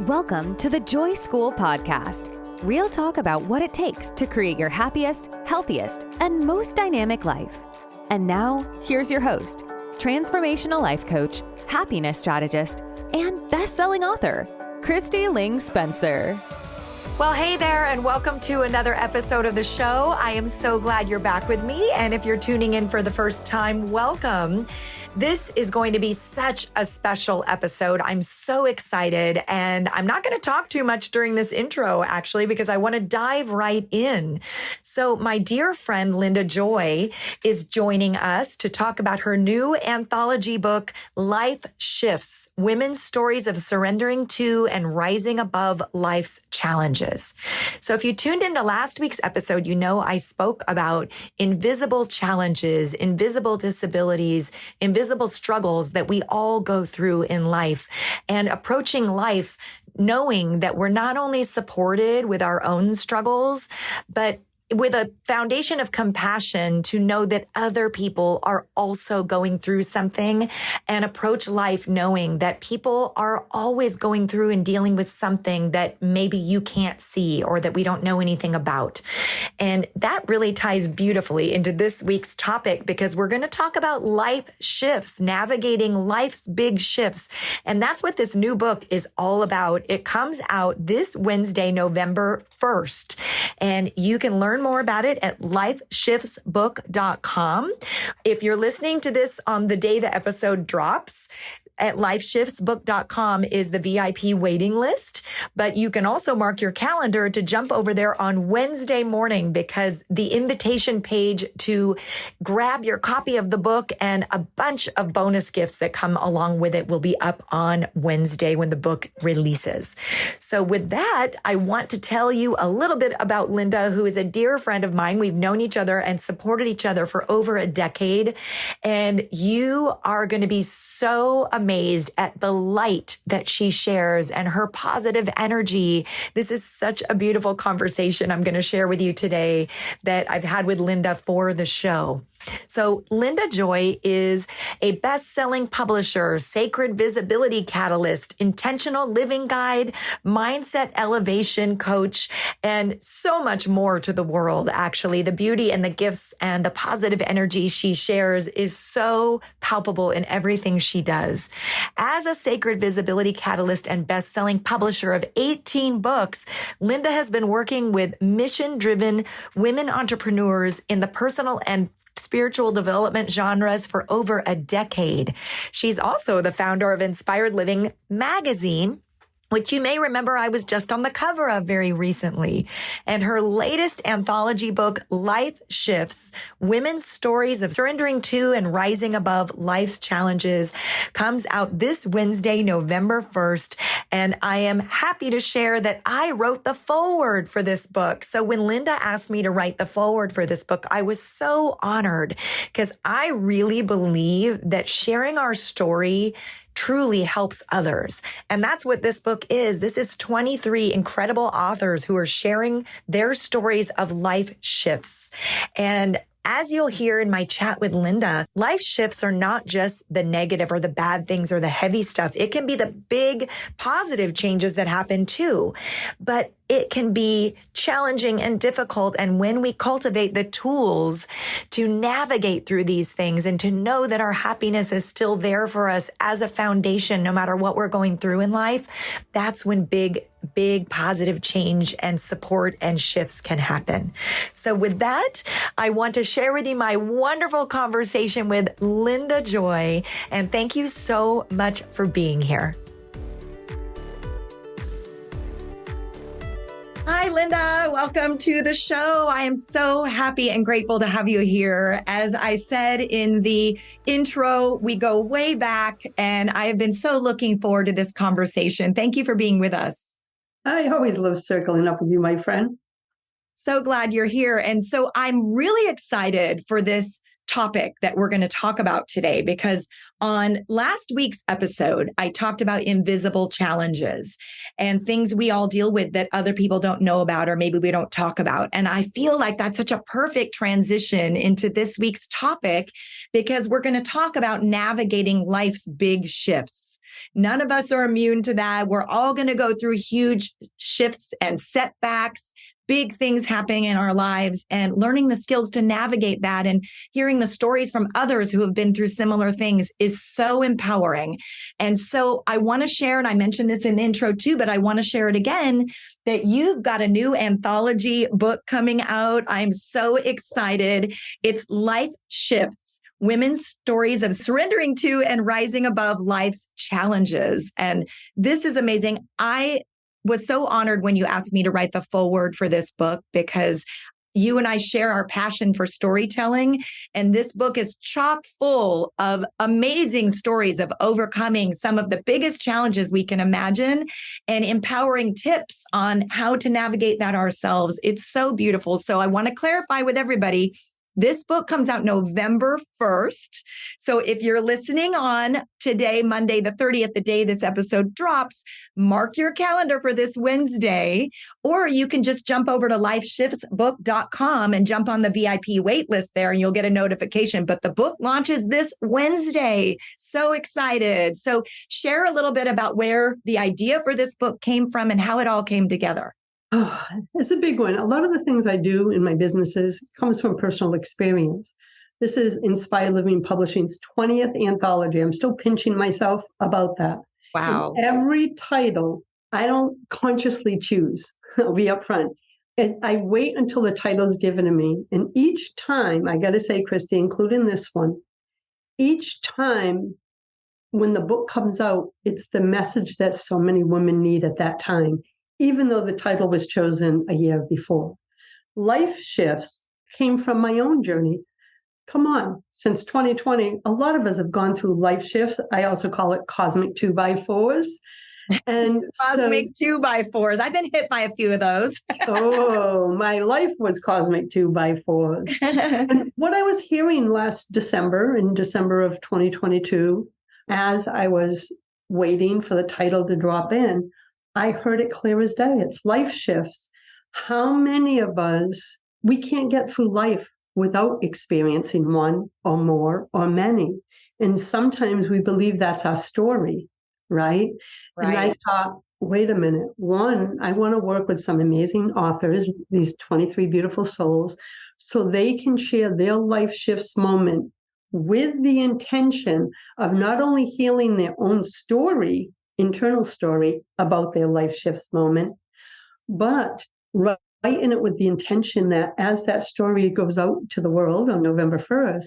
Welcome to the Joy School Podcast. Real talk about what it takes to create your happiest, healthiest, and most dynamic life. And now, here's your host, transformational life coach, happiness strategist, and best-selling author, Kristi Ling Spencer. Well, hey there, and welcome to another episode of the show. I am so glad you're back with me. And if you're tuning in for the first time, welcome. This is going to be such a special episode. I'm so excited, and I'm not going to talk too much during this intro, actually, because I want to dive right in. So my dear friend, Linda Joy, is joining us to talk about her new anthology book, Life Shifts: Women's Stories of Surrendering to and Rising Above Life's Challenges. So if you tuned into last week's episode, you know I spoke about invisible challenges, invisible disabilities, invisible struggles that we all go through in life, and approaching life knowing that we're not only supported with our own struggles, but with a foundation of compassion to know that other people are also going through something, and approach life knowing that people are always going through and dealing with something that maybe you can't see or that we don't know anything about. And that really ties beautifully into this week's topic, because we're going to talk about life shifts, navigating life's big shifts. And that's what this new book is all about. It comes out this Wednesday, November 1st, and you can learn more about it at lifeshiftsbook.com. If you're listening to this on the day the episode drops, at lifeshiftsbook.com is the VIP waiting list, but you can also mark your calendar to jump over there on Wednesday morning, because the invitation page to grab your copy of the book and a bunch of bonus gifts that come along with it will be up on Wednesday when the book releases. So with that, I want to tell you a little bit about Linda, who is a dear friend of mine. We've known each other and supported each other for over a decade, and you are going to be so amazed at the light that she shares and her positive energy. This is such a beautiful conversation I'm going to share with you today that I've had with Linda for the show. So Linda Joy is a best-selling publisher, sacred visibility catalyst, intentional living guide, mindset elevation coach, and so much more to the world. Actually, the beauty and the gifts and the positive energy she shares is so palpable in everything she does. As a sacred visibility catalyst and best-selling publisher of 18 books, Linda has been working with mission-driven women entrepreneurs in the personal and spiritual development genres for over a decade. She's also the founder of Inspired Living magazine, which you may remember I was just on the cover of very recently. And her latest anthology book, Life Shifts: Women's Stories of Surrendering to and Rising Above Life's Challenges, comes out this Wednesday, November 1st. And I am happy to share that I wrote the foreword for this book. So when Linda asked me to write the foreword for this book, I was so honored, because I really believe that sharing our story truly helps others. And that's what this book is. This is 23 incredible authors who are sharing their stories of life shifts. And as you'll hear in my chat with Linda, life shifts are not just the negative or the bad things or the heavy stuff. It can be the big positive changes that happen too. But it can be challenging and difficult. And when we cultivate the tools to navigate through these things and to know that our happiness is still there for us as a foundation, no matter what we're going through in life, that's when big positive change and support and shifts can happen. So with that, I want to share with you my wonderful conversation with Linda Joy. And thank you so much for being here. Hi, Linda. Welcome to the show. I am so happy and grateful to have you here. As I said in the intro, we go way back, and I have been so looking forward to this conversation. Thank you for being with us. I always love circling up with you, my friend. So glad you're here. And so I'm really excited for this topic that we're going to talk about today, because On last week's episode, I talked about invisible challenges and things we all deal with that other people don't know about, or maybe we don't talk about. And I feel like that's such a perfect transition into this week's topic, because we're going to talk about navigating life's big shifts. None of us are immune to that. We're all going to go through huge shifts and setbacks, big things happening in our lives, and learning the skills to navigate that and hearing the stories from others who have been through similar things is so empowering. And so I want to share, and I mentioned this in the intro too, but I want to share it again, that you've got a new anthology book coming out. I'm so excited. It's Life Shifts: Women's Stories of Surrendering to and Rising Above Life's Challenges. And this is amazing. I was so honored when you asked me to write the foreword for this book, because you and I share our passion for storytelling. And this book is chock full of amazing stories of overcoming some of the biggest challenges we can imagine and empowering tips on how to navigate that ourselves. It's so beautiful. So I want to clarify with everybody, this book comes out November 1st. So if you're listening on today, Monday, the 30th, the day this episode drops, mark your calendar for this Wednesday, or you can just jump over to lifeshiftsbook.com and jump on the VIP wait list there and you'll get a notification. But the book launches this Wednesday. So excited. So share a little bit about where the idea for this book came from and how it all came together. Oh, it's a big one. A lot of the things I do in my businesses comes from personal experience. This is Inspired Living Publishing's 20th anthology. I'm still pinching myself about that. Wow. And every title, I don't consciously choose. I'll be upfront. And I wait until the title is given to me. And each time, I got to say, Kristi, including this one, each time when the book comes out, it's the message that so many women need at that time, even though the title was chosen a year before. Life Shifts came from my own journey. Come on, since 2020, a lot of us have gone through life shifts. I also call it cosmic 2x4s. And cosmic 2x4s. I've been hit by a few of those. Oh, my life was cosmic 2x4s. And what I was hearing last December, in December of 2022, as I was waiting for the title to drop in, I heard it clear as day. It's life shifts. How many of us, we can't get through life without experiencing one or more or many. And sometimes we believe that's our story, right? And I thought, wait a minute. One, I want to work with some amazing authors, these 23 beautiful souls, so they can share their life shifts moment with the intention of not only healing their own story, internal story about their life shifts moment, but writing it with the intention that as that story goes out to the world on November 1st,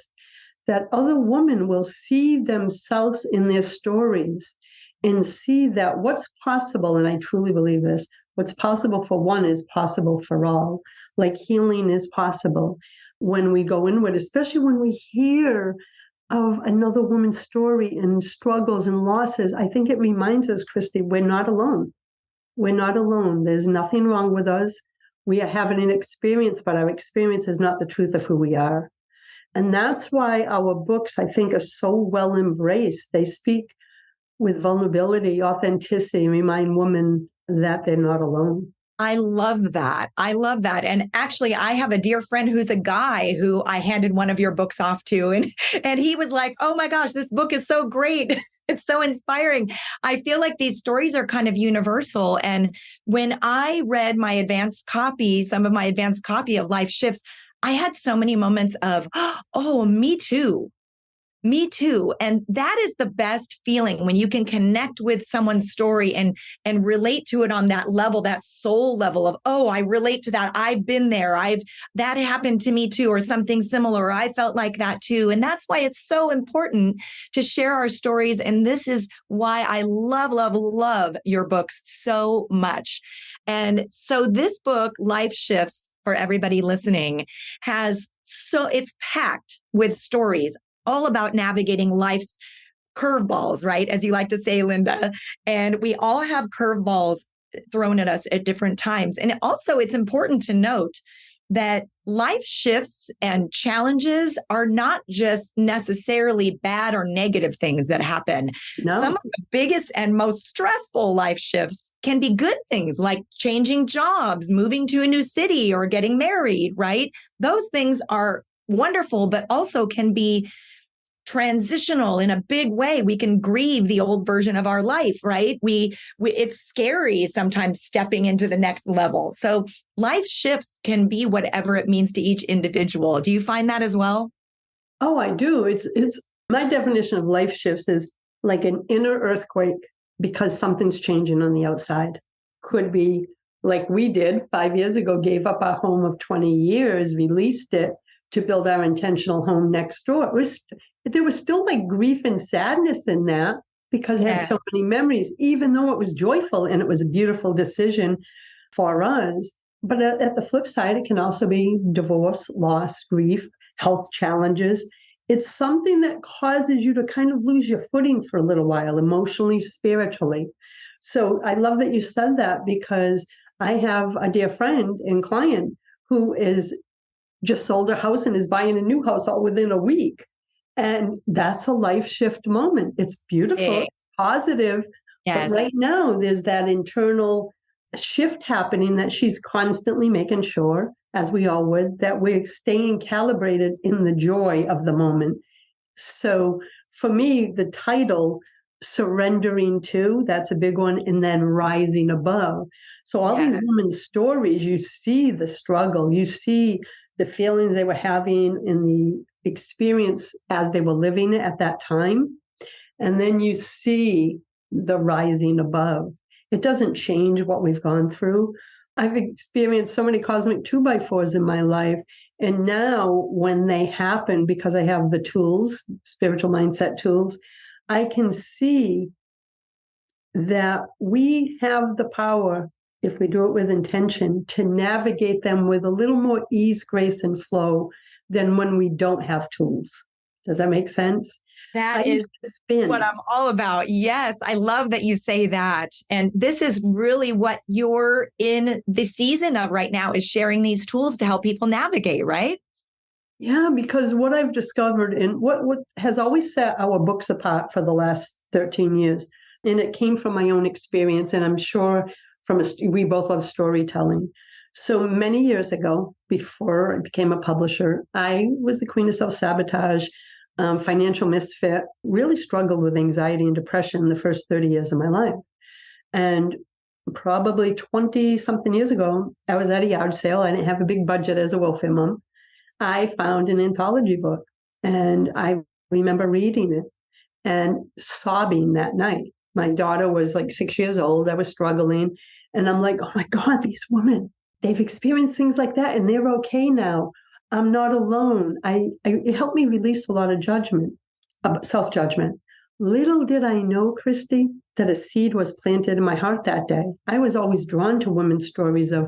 that other women will see themselves in their stories and see that what's possible, and I truly believe this, what's possible for one is possible for all. Like healing is possible when we go inward, especially when we hear of another woman's story and struggles and losses. I think it reminds us, Kristi, we're not alone. We're not alone. There's nothing wrong with us. We are having an experience, but our experience is not the truth of who we are. And that's why our books, I think, are so well embraced. They speak with vulnerability, authenticity, and remind women that they're not alone. I love that. I love that. And actually, I have a dear friend who's a guy who I handed one of your books off to. And he was like, oh my gosh, this book is so great. It's so inspiring. I feel like these stories are kind of universal. And when I read my advanced copy, some of my advanced copy of Life Shifts, I had so many moments of, oh, me too. Me too. And that is the best feeling when you can connect with someone's story and relate to it on that level, that soul level of, oh, I relate to that. I've been there. That happened to me too, or something similar. I felt like that too. And that's why it's so important to share our stories. And this is why I love, love, love your books so much. And so this book, Life Shifts, for everybody listening, it's packed with stories all about navigating life's curveballs, right? As you like to say, Linda. And we all have curveballs thrown at us at different times. And also, it's important to note that life shifts and challenges are not just necessarily bad or negative things that happen. No. Some of the biggest and most stressful life shifts can be good things like changing jobs, moving to a new city, or getting married, right? Those things are wonderful, but also can be transitional in a big way. We can grieve the old version of our life, right? It's scary sometimes stepping into the next level. So life shifts can be whatever it means to each individual. Do you find that as well? Oh, I do. It's my definition of life shifts is like an inner earthquake because something's changing on the outside. Could be like we did 5 years ago, gave up our home of 20 years, released it to build our intentional home next door. There was still like grief and sadness in that because it had so many memories, even though it was joyful and it was a beautiful decision for us. But at the flip side, it can also be divorce, loss, grief, health challenges. It's something that causes you to kind of lose your footing for a little while, emotionally, spiritually. So I love that you said that because I have a dear friend and client who is just sold her house and is buying a new house all within a week. And that's a life shift moment. It's beautiful, it's positive. Yes. But right now, there's that internal shift happening that she's constantly making sure, as we all would, that we're staying calibrated in the joy of the moment. So for me, the title, Surrendering To, that's a big one, and then Rising Above. So all these women's stories, you see the struggle, you see the feelings they were having in the experience as they were living it at that time. And then you see the rising above. It doesn't change what we've gone through. I've experienced so many cosmic 2x4s in my life. And now when they happen, because I have the tools, spiritual mindset tools, I can see that we have the power, if we do it with intention, to navigate them with a little more ease, grace, and flow than when we don't have tools. Does that make sense? That is what I'm all about. Yes, I love that you say that. And this is really what you're in the season of right now, is sharing these tools to help people navigate, right? Yeah, because what I've discovered and what has always set our books apart for the last 13 years, and it came from my own experience, and I'm sure we both love storytelling. So many years ago, before I became a publisher, I was the queen of self-sabotage, financial misfit, really struggled with anxiety and depression the first 30 years of my life. And probably 20 something years ago, I was at a yard sale. I didn't have a big budget as a welfare mom. I found an anthology book and I remember reading it and sobbing that night. My daughter was like 6 years old. I was struggling. And I'm like, oh my God, these women, they've experienced things like that and they're okay now. I'm not alone. It helped me release a lot of judgment, self-judgment. Little did I know, Kristi, that a seed was planted in my heart that day. I was always drawn to women's stories of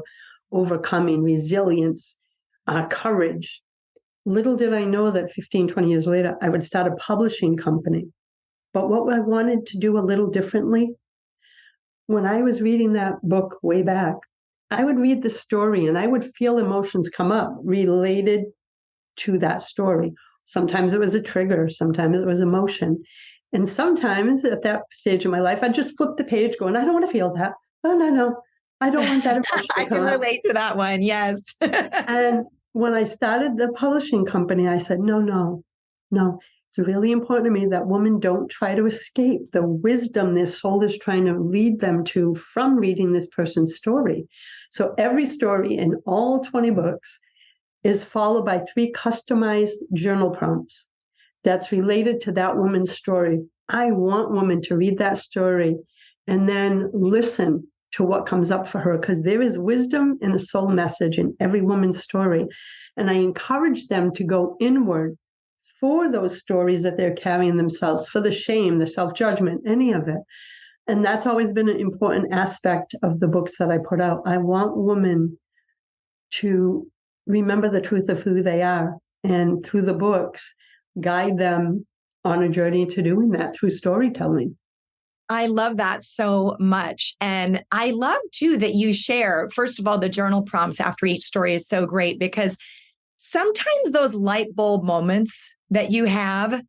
overcoming, resilience, courage. Little did I know that 15, 20 years later, I would start a publishing company. But what I wanted to do a little differently, when I was reading that book way back, I would read the story and I would feel emotions come up related to that story. Sometimes it was a trigger, sometimes it was emotion. And sometimes at that stage of my life, I'd just flip the page going, I don't want to feel that. Oh, no, I don't want that emotion. I can relate to that one, yes. And when I started the publishing company, I said, no. It's really important to me that women don't try to escape the wisdom their soul is trying to lead them to from reading this person's story. So every story in all 20 books is followed by 3 customized journal prompts that's related to that woman's story. I want women to read that story and then listen to what comes up for her, because there is wisdom and a soul message in every woman's story. And I encourage them to go inward for those stories that they're carrying themselves, for the shame, the self-judgment, any of it. And that's always been an important aspect of the books that I put out. I want women to remember the truth of who they are, and through the books, guide them on a journey to doing that through storytelling. I love that so much. And I love too that you share, first of all, the journal prompts after each story is so great because sometimes those light bulb moments that you have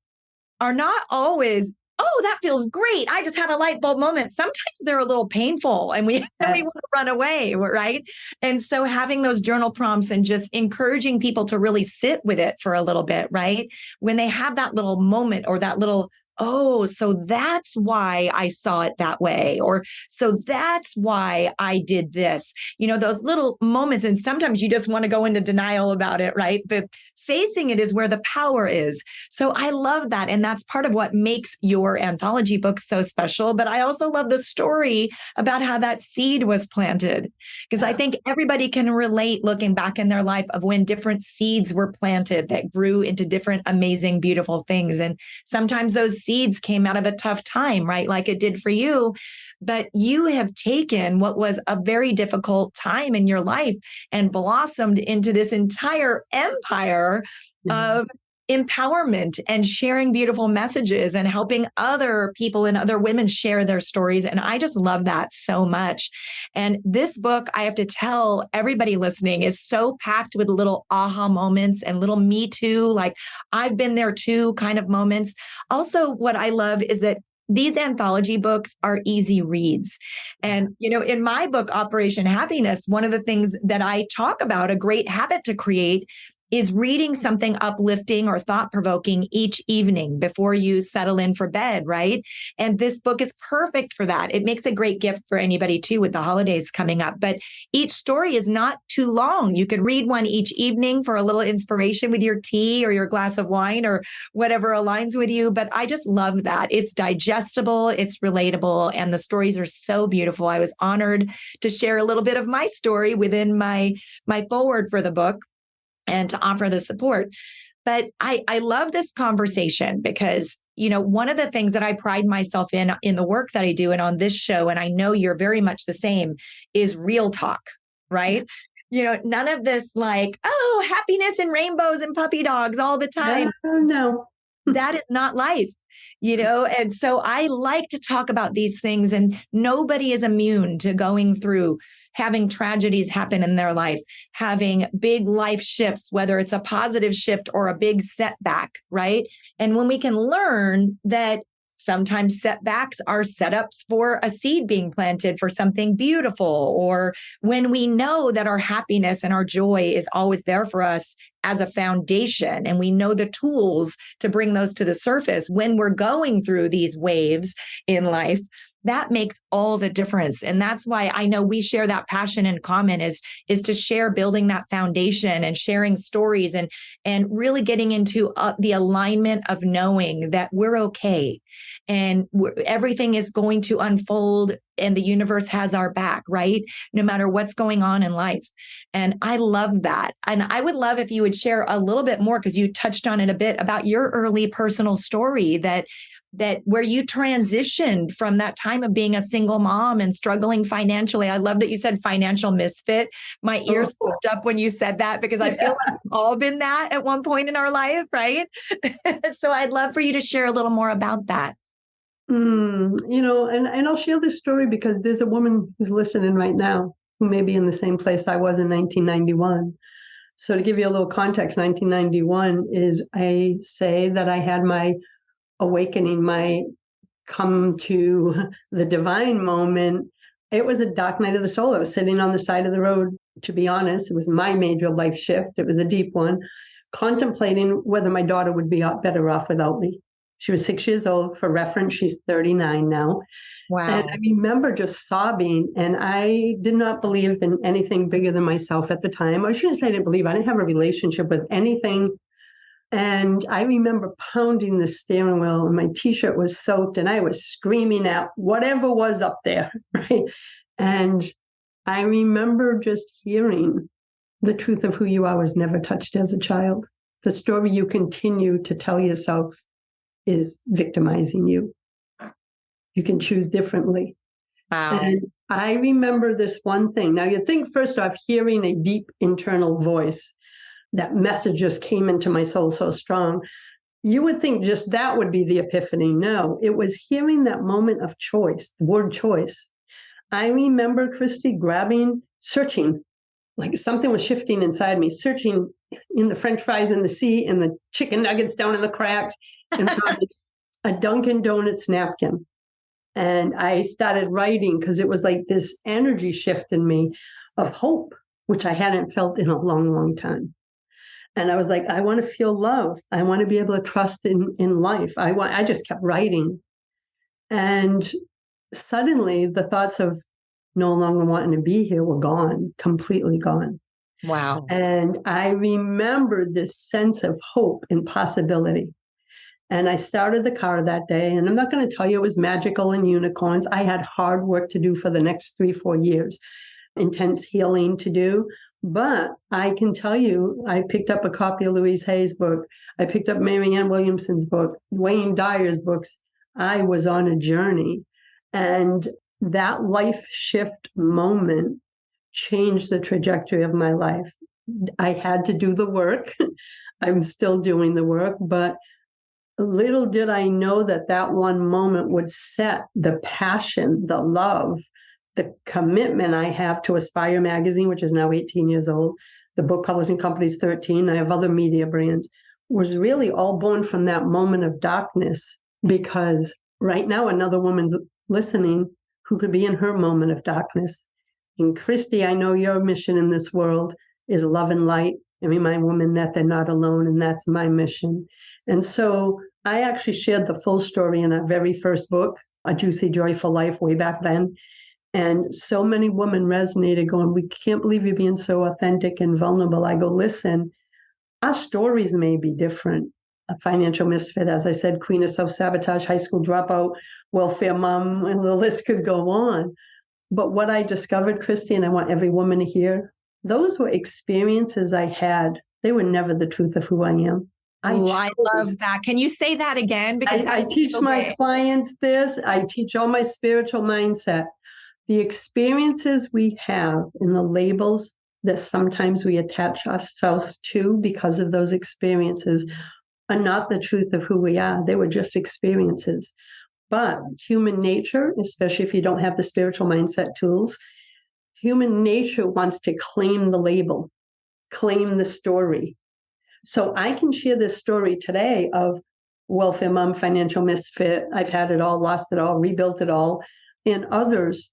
are not always, oh, that feels great. I just had a light bulb moment. Sometimes they're a little painful and we want to run away, right? And so having those journal prompts and just encouraging people to really sit with it for a little bit, right? When they have that little moment or that little, oh, so that's why I saw it that way. Or so that's why I did this. Those little moments. And sometimes you just want to go into denial about it, right? But facing it is where the power is. So I love that. And that's part of what makes your anthology book so special. But I also love the story about how that seed was planted, because I think everybody can relate looking back in their life of when different seeds were planted that grew into different amazing, beautiful things. And sometimes those seeds came out of a tough time, right? Like it did for you. But you have taken what was a very difficult time in your life and blossomed into this entire empire of empowerment and sharing beautiful messages and helping other people and other women share their stories. And I just love that so much. And this book, I have to tell everybody listening, is so packed with little aha moments and little me too, like I've been there too kind of moments. Also, what I love is that these anthology books are easy reads. And, in my book, Operation Happiness, one of the things that I talk about, a great habit to create, is reading something uplifting or thought-provoking each evening before you settle in for bed, right? And this book is perfect for that. It makes a great gift for anybody too with the holidays coming up. But each story is not too long. You could read one each evening for a little inspiration with your tea or your glass of wine or whatever aligns with you. But I just love that. It's digestible, it's relatable, and the stories are so beautiful. I was honored to share a little bit of my story within my foreword for the book and to offer the support. But I love this conversation because, one of the things that I pride myself in the work that I do and on this show, and I know you're very much the same, is real talk, right? None of this like, oh, happiness and rainbows and puppy dogs all the time. No. That is not life, and so I like to talk about these things, and nobody is immune to going through having tragedies happen in their life, having big life shifts, whether it's a positive shift or a big setback, right? And when we can learn that sometimes setbacks are setups for a seed being planted for something beautiful, or when we know that our happiness and our joy is always there for us as a foundation, and we know the tools to bring those to the surface when we're going through these waves in life, that makes all the difference. And that's why I know we share that passion in common is to share building that foundation and sharing stories and really getting into the alignment of knowing that we're okay and everything is going to unfold and the universe has our back, right? No matter what's going on in life. And I love that. And I would love if you would share a little bit more, because you touched on it a bit, about your early personal story that where you transitioned from that time of being a single mom and struggling financially. I love that you said financial misfit. My ears popped up when you said that, because I feel like we've all been that at one point in our life, right? So I'd love for you to share a little more about that. And I'll share this story because there's a woman who's listening right now who may be in the same place I was in 1991. So to give you a little context, 1991 is, I say that I had my awakening, my come to the divine moment. It was a dark night of the soul. I was sitting on the side of the road, to be honest. It was my major life shift. It was a deep one, contemplating whether my daughter would be better off without me. She was 6 years old. For reference, she's 39 now. Wow. And I remember just sobbing, and I did not believe in anything bigger than myself at the time. I shouldn't say I didn't believe. I didn't have a relationship with anything. And I remember pounding the steering wheel, and my t-shirt was soaked, and I was screaming at whatever was up there, right? And I remember just hearing the truth of who you are was never touched as a child. The story you continue to tell yourself is victimizing you. You can choose differently. Wow. And I remember this one thing. Now, you think, first off, hearing a deep internal voice, that message just came into my soul so strong. You would think just that would be the epiphany. No, it was hearing that moment of choice, the word choice. I remember Kristi searching, like something was shifting inside me, searching in the French fries in the sea and the chicken nuggets down in the cracks, and found a Dunkin' Donuts napkin. And I started writing because it was like this energy shift in me of hope, which I hadn't felt in a long, long time. And I was like, I want to feel love. I want to be able to trust in life. I just kept writing. And suddenly the thoughts of no longer wanting to be here were gone, completely gone. Wow. And I remembered this sense of hope and possibility. And I started the car that day. And I'm not going to tell you it was magical and unicorns. I had hard work to do for the next 3-4 years, intense healing to do. But I can tell you, I picked up a copy of Louise Hay's book. I picked up Marianne Williamson's book, Wayne Dyer's books. I was on a journey. And that life shift moment changed the trajectory of my life. I had to do the work. I'm still doing the work, but little did I know that that one moment would set the passion, the love, the commitment I have to Aspire magazine, which is now 18 years old. The book publishing company is 13. I have other media brands, was really all born from that moment of darkness, because right now, another woman listening who could be in her moment of darkness. And Kristi, I know your mission in this world is love and light and remind women that they're not alone. And that's my mission. And so I actually shared the full story in our very first book, A Juicy Joyful Life, way back then. And so many women resonated going, we can't believe you're being so authentic and vulnerable. I go, listen, our stories may be different. A financial misfit, as I said, queen of self-sabotage, high school dropout, welfare mom, and the list could go on. But what I discovered, Kristi, and I want every woman to hear, those were experiences I had. They were never the truth of who I am. I love that. Can you say that again? Because I teach my clients this. I teach all my spiritual mindset. The experiences we have and the labels that sometimes we attach ourselves to because of those experiences are not the truth of who we are. They were just experiences. But human nature, especially if you don't have the spiritual mindset tools, human nature wants to claim the label, claim the story. So I can share this story today of welfare mom, financial misfit. I've had it all, lost it all, rebuilt it all, and others,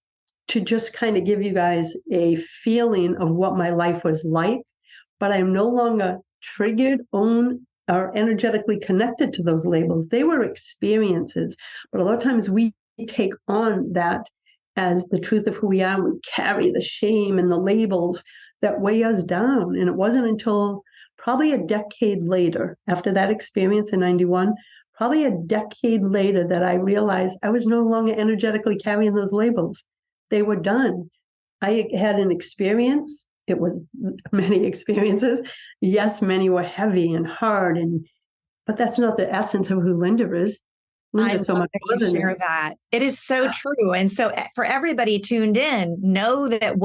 to just kind of give you guys a feeling of what my life was like. But I'm no longer triggered, owned, or energetically connected to those labels. They were experiences. But a lot of times we take on that as the truth of who we are. We carry the shame and the labels that weigh us down. And it wasn't until probably a decade later, after that experience in 91, probably a decade later, that I realized I was no longer energetically carrying those labels. They were done. I had an experience. It was many experiences. Yes, many were heavy and hard, but that's not the essence of who Linda is. Linda's so much more than share that. It is so true. And so for everybody tuned in, know that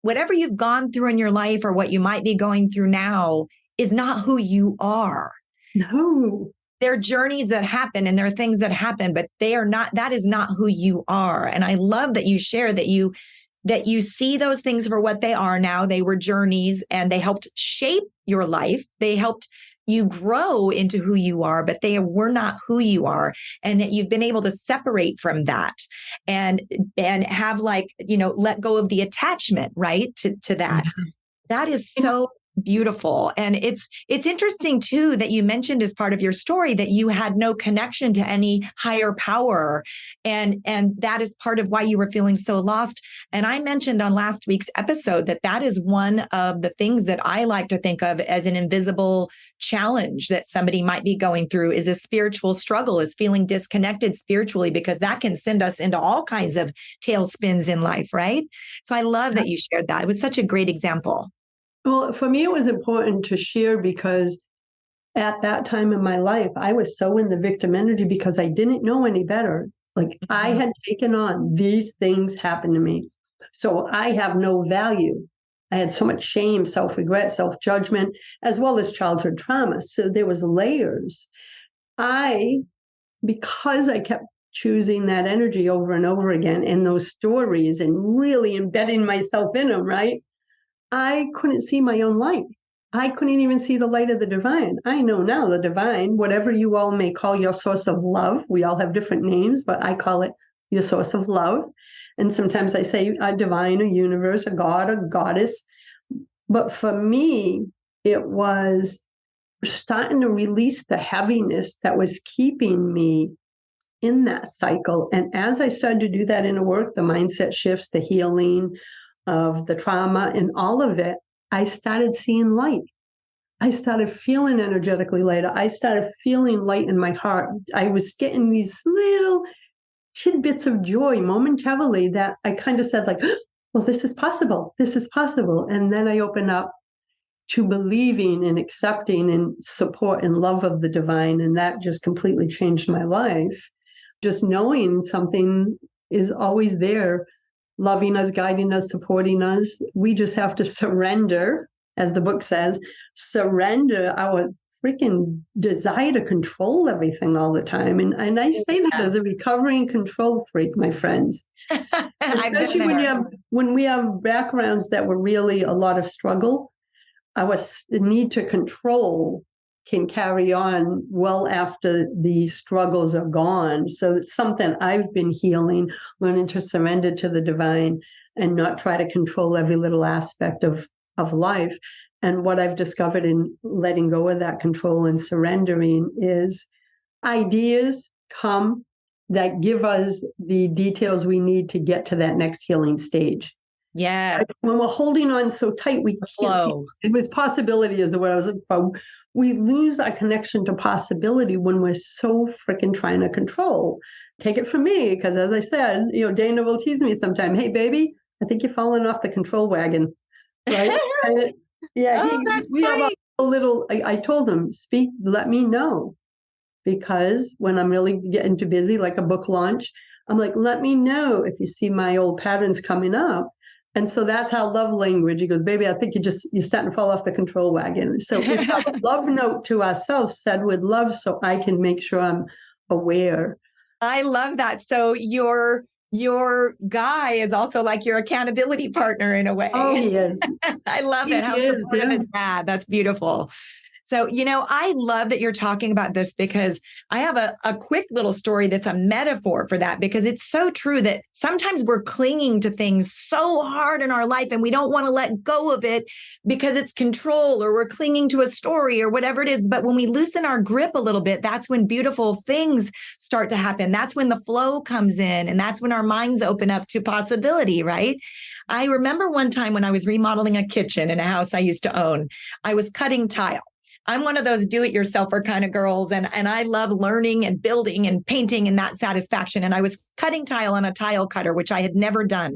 whatever you've gone through in your life or what you might be going through now is not who you are. No. There are journeys that happen and there are things that happen, but that is not who you are. And I love that you share that you see those things for what they are now. They were journeys and they helped shape your life. They helped you grow into who you are, but they were not who you are. And that you've been able to separate from that and have let go of the attachment, right? To that. Mm-hmm. That is so beautiful. And it's interesting too, that you mentioned as part of your story that you had no connection to any higher power. And that is part of why you were feeling so lost. And I mentioned on last week's episode that is one of the things that I like to think of as an invisible challenge that somebody might be going through, is a spiritual struggle, is feeling disconnected spiritually, because that can send us into all kinds of tailspins in life, right? So I love that you shared that. It was such a great example. Well, for me, it was important to share because at that time in my life, I was so in the victim energy because I didn't know any better. Like I had taken on these things happen to me. So I have no value. I had so much shame, self-regret, self-judgment, as well as childhood trauma. So there was layers. because I kept choosing that energy over and over again in those stories and really embedding myself in them, right? I couldn't see my own light. I couldn't even see the light of the divine. I know now the divine, whatever you all may call your source of love. We all have different names, but I call it your source of love. And sometimes I say a divine, a universe, a god, a goddess. But for me, it was starting to release the heaviness that was keeping me in that cycle. And as I started to do that inner work, the mindset shifts, the healing of the trauma and all of it, I started seeing light. I started feeling energetically lighter. I started feeling light in my heart. I was getting these little tidbits of joy momentarily that I kind of said like, well, this is possible. This is possible. And then I opened up to believing and accepting and support and love of the divine. And that just completely changed my life. Just knowing something is always there, loving us, guiding us, supporting us. We just have to surrender, as the book says, surrender our freaking desire to control everything all the time. And I say that as a recovering control freak, my friends. Especially when we have backgrounds that were really a lot of struggle, our need to control can carry on well after the struggles are gone. So it's something I've been healing, learning to surrender to the divine and not try to control every little aspect of life. And what I've discovered in letting go of that control and surrendering is ideas come that give us the details we need to get to that next healing stage. Yes. When we're holding on so tight, we can't. It was possibility is the word I was looking for. We lose our connection to possibility when we're so freaking trying to control. Take it from me, because as I said, Dana will tease me sometime. Hey, baby, I think you're falling off the control wagon, right? That's we have a little. I told him, speak, let me know, because when I'm really getting too busy, like a book launch, I'm like, let me know if you see my old patterns coming up. And so that's how love language. He goes, baby, I think you're starting to fall off the control wagon. So it's a love note to ourselves said with love, so I can make sure I'm aware. I love that. So your guy is also like your accountability partner in a way. Oh, he is. I love it. How supportive is that? That's beautiful. So, I love that you're talking about this, because I have a quick little story that's a metaphor for that, because it's so true that sometimes we're clinging to things so hard in our life and we don't want to let go of it because it's control, or we're clinging to a story or whatever it is. But when we loosen our grip a little bit, that's when beautiful things start to happen. That's when the flow comes in, and that's when our minds open up to possibility, right? I remember one time when I was remodeling a kitchen in a house I used to own, I was cutting tile. I'm one of those do-it-yourselfer kind of girls, and I love learning and building and painting and that satisfaction. And I was cutting tile on a tile cutter, which I had never done.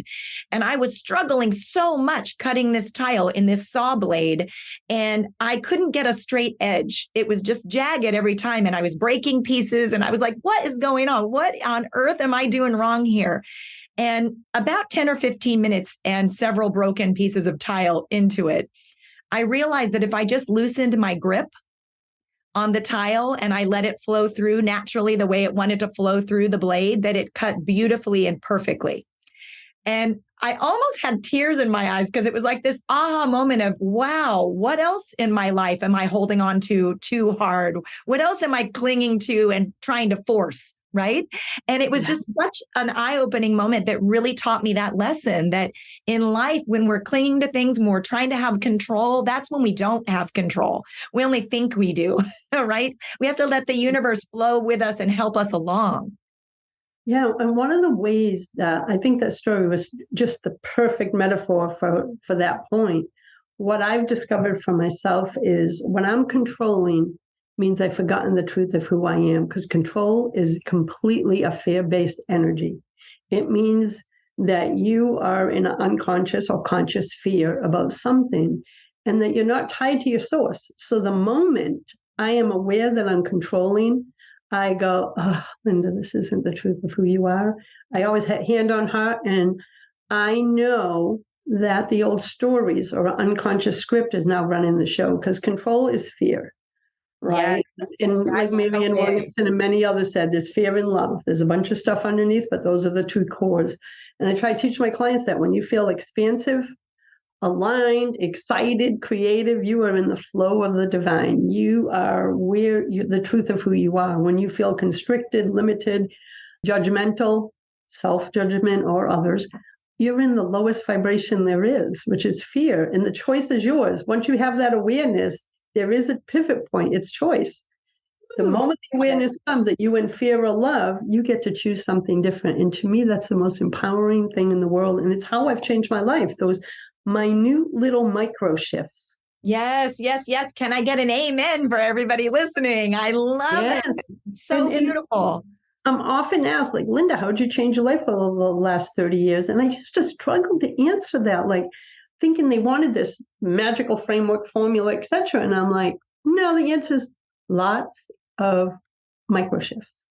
And I was struggling so much cutting this tile in this saw blade, and I couldn't get a straight edge. It was just jagged every time, and I was breaking pieces, and I was like, what is going on? What on earth am I doing wrong here? And about 10 or 15 minutes and several broken pieces of tile into it, I realized that if I just loosened my grip on the tile and I let it flow through naturally the way it wanted to flow through the blade, that it cut beautifully and perfectly. And I almost had tears in my eyes, because it was like this aha moment of, wow, what else in my life am I holding on to too hard? What else am I clinging to and trying to force? Right. And it was just such an eye-opening moment that really taught me that lesson, that in life, when we're clinging to things, when we're trying to have control, that's when we don't have control. We only think we do. Right. We have to let the universe flow with us and help us along. Yeah. And one of the ways that I think that story was just the perfect metaphor for that point. What I've discovered for myself is when I'm controlling, means I've forgotten the truth of who I am, because control is completely a fear-based energy. It means that you are in an unconscious or conscious fear about something, and that you're not tied to your source. So the moment I am aware that I'm controlling, I go, oh, Linda, this isn't the truth of who you are. I always had hand on heart, and I know that the old stories or unconscious script is now running the show, because control is fear. right? Yes, And like that's so Marianne big. Williamson and many others said, there's fear and love. There's a bunch of stuff underneath, but those are the two cores. And I try to teach my clients that when you feel expansive, aligned, excited, creative, you are in the flow of the divine. You are the truth of who you are. When you feel constricted, limited, judgmental, self-judgment or others, you're in the lowest vibration there is, which is fear. And the choice is yours. Once you have that awareness, there is a pivot point. It's choice. The moment the awareness comes that you in fear or love, you get to choose something different. And to me, that's the most empowering thing in the world. And it's how I've changed my life. Those minute little micro shifts. Yes, yes, yes. Can I get an amen for everybody listening? I love it. So beautiful. I'm often asked, like, Linda, how'd you change your life over the last 30 years? And I used to struggle to answer that, like thinking they wanted this magical framework, formula, etc. And I'm like, no, the answer is lots of micro shifts.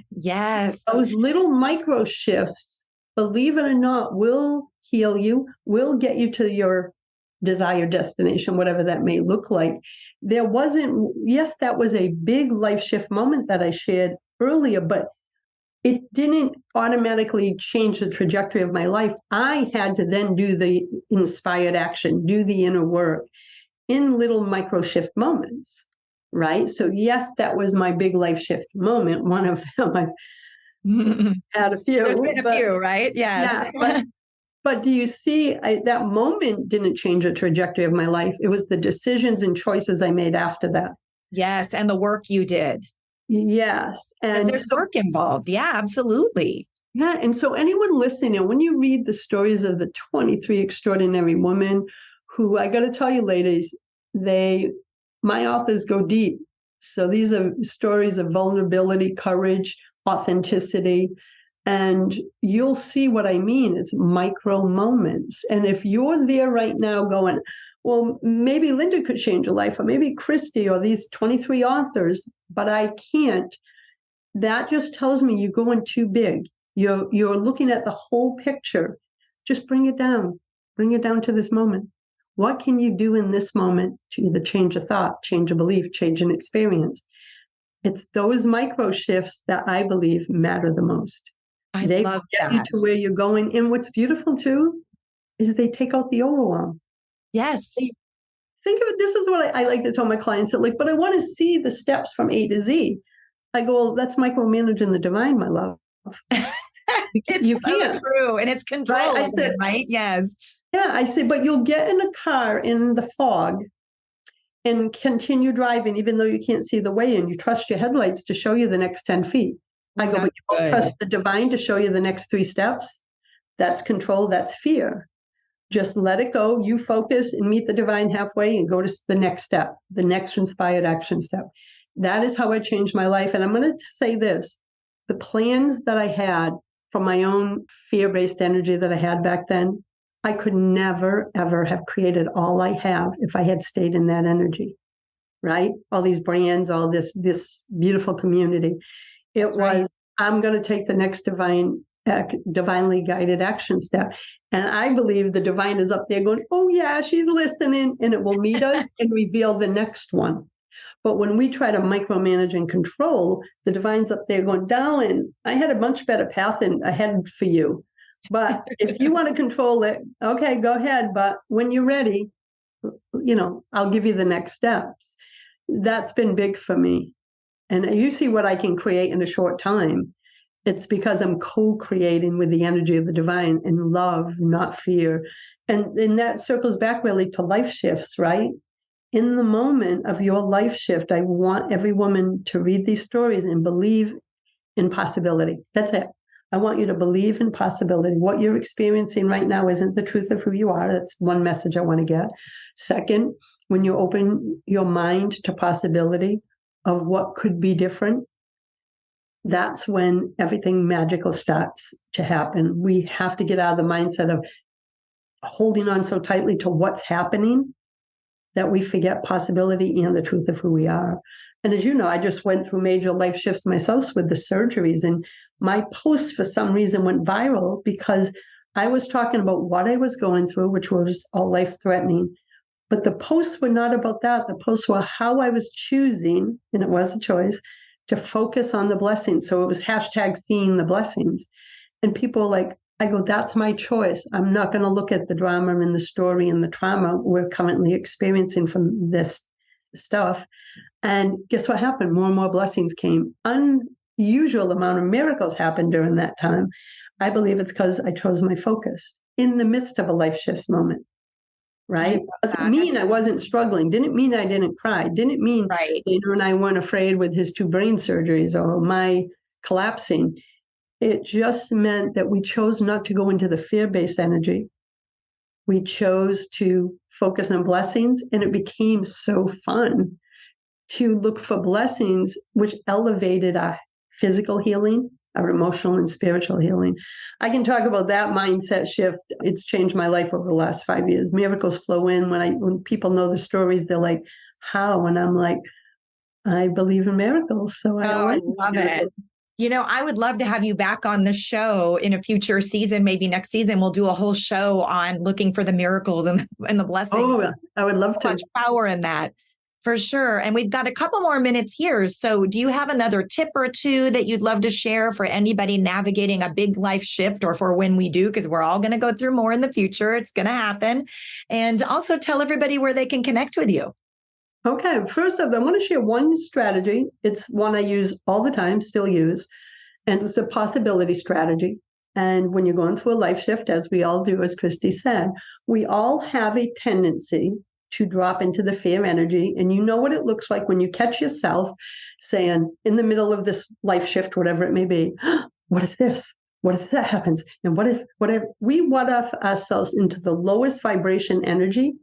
Yes. Those little micro shifts, believe it or not, will heal you, will get you to your desired destination, whatever that may look like. That was a big life shift moment that I shared earlier, but it didn't automatically change the trajectory of my life. I had to then do the inspired action, do the inner work in little micro shift moments, right? So yes, that was my big life shift moment. One of them, I've had a few. There's been a few, right? Yes. Yeah, but do you see, that moment didn't change the trajectory of my life. It was the decisions and choices I made after that. Yes, and the work you did. Yes. And there's work involved. Yeah, absolutely. Yeah. And so anyone listening, when you read the stories of the 23 extraordinary women who, I got to tell you, ladies, my authors go deep. So these are stories of vulnerability, courage, authenticity, and you'll see what I mean. It's micro moments. And if you're there right now going, well, maybe Linda could change your life, or maybe Kristi, or these 23 authors, but I can't. That just tells me you're going too big. You're looking at the whole picture. Just bring it down. Bring it down to this moment. What can you do in this moment to either change a thought, change a belief, change an experience? It's those micro shifts that I believe matter the most. They love get that. you to where you're going. And what's beautiful too is they take out the overwhelm. Yes. Think of it. This is what I like to tell my clients, that but I want to see the steps from A to Z. I go, well, that's micromanaging the divine, my love. You can't. So true. And it's control, right? I said, right? Yes. Yeah, I said, but you'll get in a car in the fog and continue driving, even though you can't see the way in. You trust your headlights to show you the next 10 feet. I go, but you don't trust the divine to show you the next 3 steps. That's control. That's fear. Just let it go. You focus and meet the divine halfway and go to the next step, the next inspired action step. That is how I changed my life. And I'm going to say this, the plans that I had from my own fear-based energy that I had back then, I could never, ever have created all I have if I had stayed in that energy, right? All these brands, all this beautiful community. It was, I'm going to take the next divinely guided action step. And I believe the divine is up there going, oh yeah, she's listening, and it will meet us and reveal the next one. But when we try to micromanage and control, the divine's up there going, darling, I had a much better path ahead for you. But if you want to control it, okay, go ahead. But when you're ready, I'll give you the next steps. That's been big for me. And you see what I can create in a short time. It's because I'm co-creating with the energy of the divine in love, not fear. And that circles back really to life shifts, right? In the moment of your life shift, I want every woman to read these stories and believe in possibility. That's it. I want you to believe in possibility. What you're experiencing right now isn't the truth of who you are. That's one message I want to get. Second, when you open your mind to possibility of what could be different, that's when everything magical starts to happen. We have to get out of the mindset of holding on so tightly to what's happening that we forget possibility and the truth of who we are. And as you know, I just went through major life shifts myself with the surgeries, and my post for some reason went viral because I was talking about what I was going through, which was all life-threatening, But the posts were not about that. The posts were how I was choosing, and it was a choice, to focus on the blessings. So it was hashtag seeing the blessings. And people were like, I go, that's my choice. I'm not going to look at the drama and the story and the trauma we're currently experiencing from this stuff. And guess what happened? More and more blessings came. Unusual amount of miracles happened during that time. I believe it's because I chose my focus in the midst of a life shifts moment. Right? Doesn't mean I wasn't struggling. Didn't mean I didn't cry. Didn't mean Andrew and I weren't afraid with his 2 brain surgeries or my collapsing. It just meant that we chose not to go into the fear-based energy. We chose to focus on blessings, and it became so fun to look for blessings, which elevated our physical healing, our emotional and spiritual healing. I can talk about that mindset shift. It's changed my life over the last 5 years. Miracles flow in. When people know the stories, they're like, how? And I'm like, I believe in miracles. So I love it. I would love to have you back on the show in a future season. Maybe next season, we'll do a whole show on looking for the miracles and the blessings. Oh, I would love to. So much power in that. For sure. And we've got a couple more minutes here. So do you have another tip or two that you'd love to share for anybody navigating a big life shift, or for when we do, because we're all going to go through more in the future. It's going to happen. And also tell everybody where they can connect with you. Okay. First off, I want to share one strategy. It's one I use all the time, still use, and it's a possibility strategy. And when you're going through a life shift, as we all do, as Kristi said, we all have a tendency to drop into the fear energy. And you know what it looks like when you catch yourself saying in the middle of this life shift, whatever it may be, what if this? What if that happens? And what if we what if ourselves into the lowest vibration energy?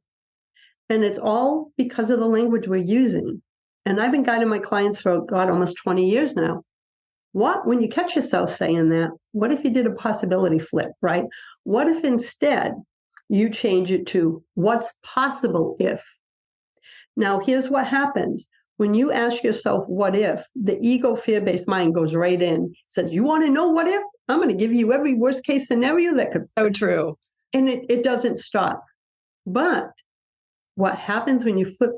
And it's all because of the language we're using. And I've been guiding my clients for, almost 20 years now. When you catch yourself saying that, what if you did a possibility flip, right? What if instead you change it to what's possible if? Now, here's what happens. When you ask yourself, what if, the ego fear-based mind goes right in, says, you want to know what if? I'm going to give you every worst case scenario that could. So true. And it doesn't stop. But what happens when you flip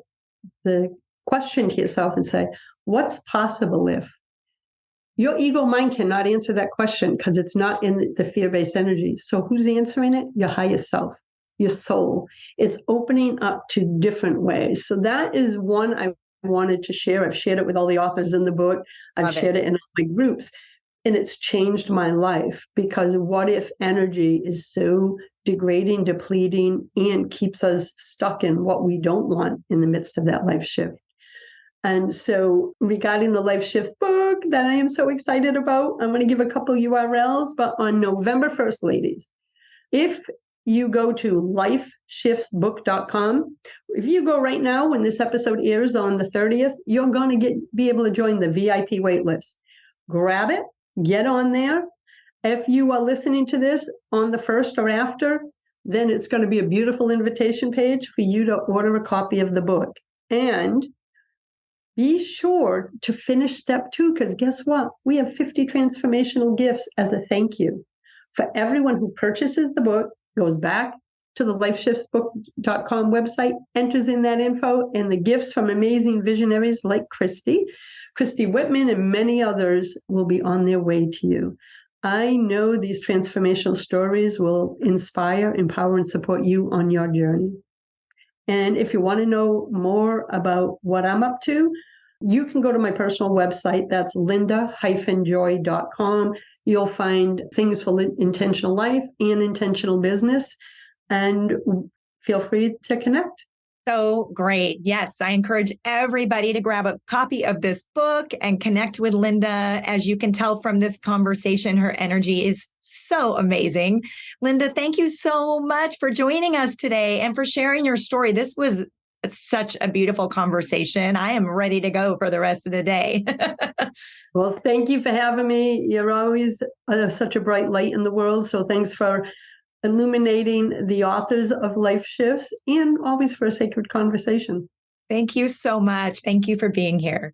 the question to yourself and say, what's possible if? Your ego mind cannot answer that question because it's not in the fear-based energy. So who's answering it? Your higher self, your soul. It's opening up to different ways. So that is one I wanted to share. I've shared it with all the authors in the book. I've shared it in all my groups. And it's changed my life because what if energy is so degrading, depleting, and keeps us stuck in what we don't want in the midst of that life shift. And so regarding the Life Shifts book that I am so excited about, I'm going to give a couple URLs, but on November 1st, ladies, if you go to lifeshiftsbook.com, if you go right now, when this episode airs on the 30th, you're going to be able to join the VIP waitlist. Grab it, get on there. If you are listening to this on the 1st or after, then it's going to be a beautiful invitation page for you to order a copy of the book. And be sure to finish step 2, because guess what? We have 50 transformational gifts as a thank you. For everyone who purchases the book, goes back to the lifeshiftsbook.com website, enters in that info, and the gifts from amazing visionaries like Kristi Whitman, and many others will be on their way to you. I know these transformational stories will inspire, empower, and support you on your journey. And if you want to know more about what I'm up to, you can go to my personal website. That's linda-joy.com. You'll find things for intentional life and intentional business. And feel free to connect. So great. Yes, I encourage everybody to grab a copy of this book and connect with Linda. As you can tell from this conversation, her energy is so amazing. Linda, thank you so much for joining us today and for sharing your story. This was such a beautiful conversation. I am ready to go for the rest of the day. Well, thank you for having me. You're always such a bright light in the world. So thanks for illuminating the authors of Life Shifts, and always for a sacred conversation. Thank you so much. Thank you for being here.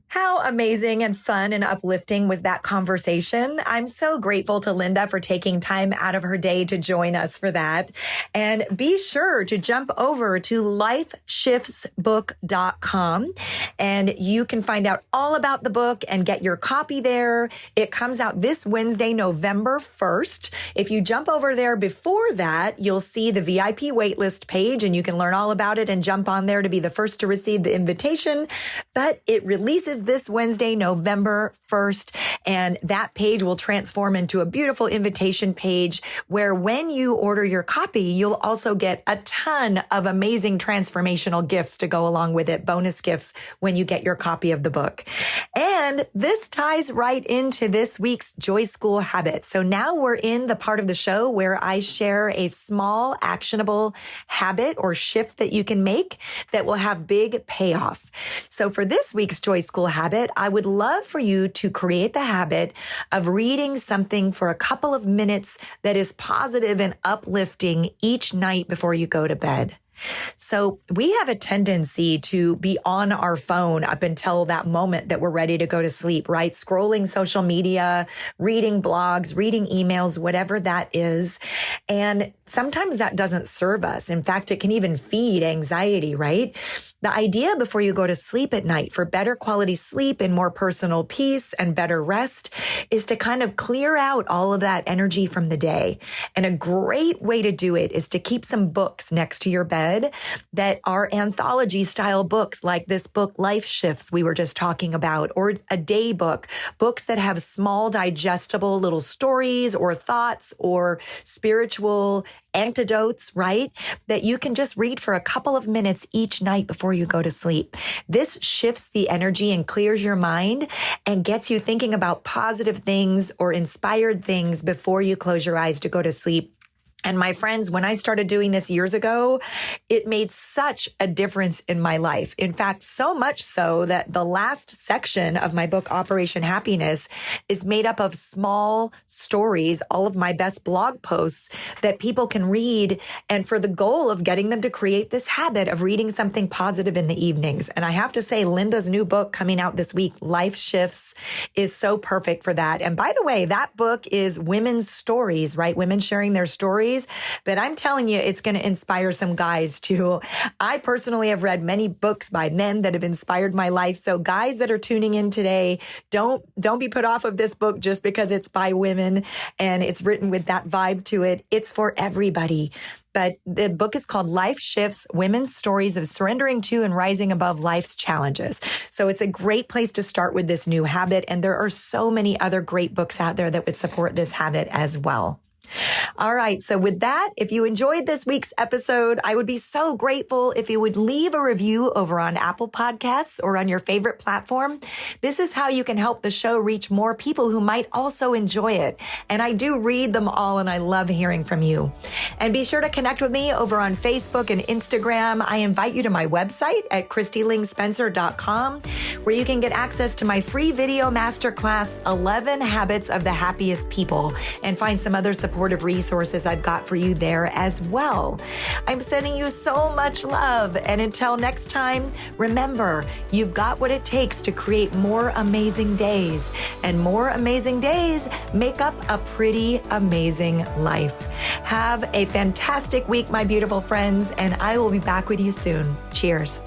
How amazing and fun and uplifting was that conversation? I'm so grateful to Linda for taking time out of her day to join us for that. And be sure to jump over to lifeshiftsbook.com and you can find out all about the book and get your copy there. It comes out this Wednesday, November 1st. If you jump over there before that, you'll see the VIP waitlist page and you can learn all about it and jump on there to be the first to receive the invitation. But it releases this Wednesday, November 1st, and that page will transform into a beautiful invitation page where when you order your copy, you'll also get a ton of amazing transformational gifts to go along with it, bonus gifts when you get your copy of the book. And this ties right into this week's Joy School habit. So now we're in the part of the show where I share a small, actionable habit or shift that you can make that will have big payoff. So for this week's Joy School habit, I would love for you to create the habit of reading something for a couple of minutes that is positive and uplifting each night before you go to bed. So we have a tendency to be on our phone up until that moment that we're ready to go to sleep, right? Scrolling social media, reading blogs, reading emails, whatever that is. And sometimes that doesn't serve us. In fact, it can even feed anxiety, right? The idea before you go to sleep at night for better quality sleep and more personal peace and better rest is to kind of clear out all of that energy from the day. And a great way to do it is to keep some books next to your bed that are anthology style books like this book, Life Shifts, we were just talking about, or a day book, books that have small digestible little stories or thoughts or spiritual antidotes, right? That you can just read for a couple of minutes each night before you go to sleep. This shifts the energy and clears your mind and gets you thinking about positive things or inspired things before you close your eyes to go to sleep. And my friends, when I started doing this years ago, it made such a difference in my life. In fact, so much so that the last section of my book, Operation Happiness, is made up of small stories, all of my best blog posts that people can read, and for the goal of getting them to create this habit of reading something positive in the evenings. And I have to say, Linda's new book coming out this week, Life Shifts, is so perfect for that. And by the way, that book is women's stories, right? Women sharing their stories. But I'm telling you, it's going to inspire some guys too. I personally have read many books by men that have inspired my life. So guys that are tuning in today, don't be put off of this book just because it's by women and it's written with that vibe to it. It's for everybody. But the book is called Life Shifts, Women's Stories of Surrendering to and Rising Above Life's Challenges. So it's a great place to start with this new habit. And there are so many other great books out there that would support this habit as well. All right. So with that, if you enjoyed this week's episode, I would be so grateful if you would leave a review over on Apple Podcasts or on your favorite platform. This is how you can help the show reach more people who might also enjoy it. And I do read them all and I love hearing from you. And be sure to connect with me over on Facebook and Instagram. I invite you to my website at KristiLingSpencer.com, where you can get access to my free video masterclass, 11 Habits of the Happiest People, and find some other supportive resources I've got for you there as well. I'm sending you so much love. And until next time, remember, you've got what it takes to create more amazing days. And more amazing days make up a pretty amazing life. Have a fantastic week, my beautiful friends, and I will be back with you soon. Cheers.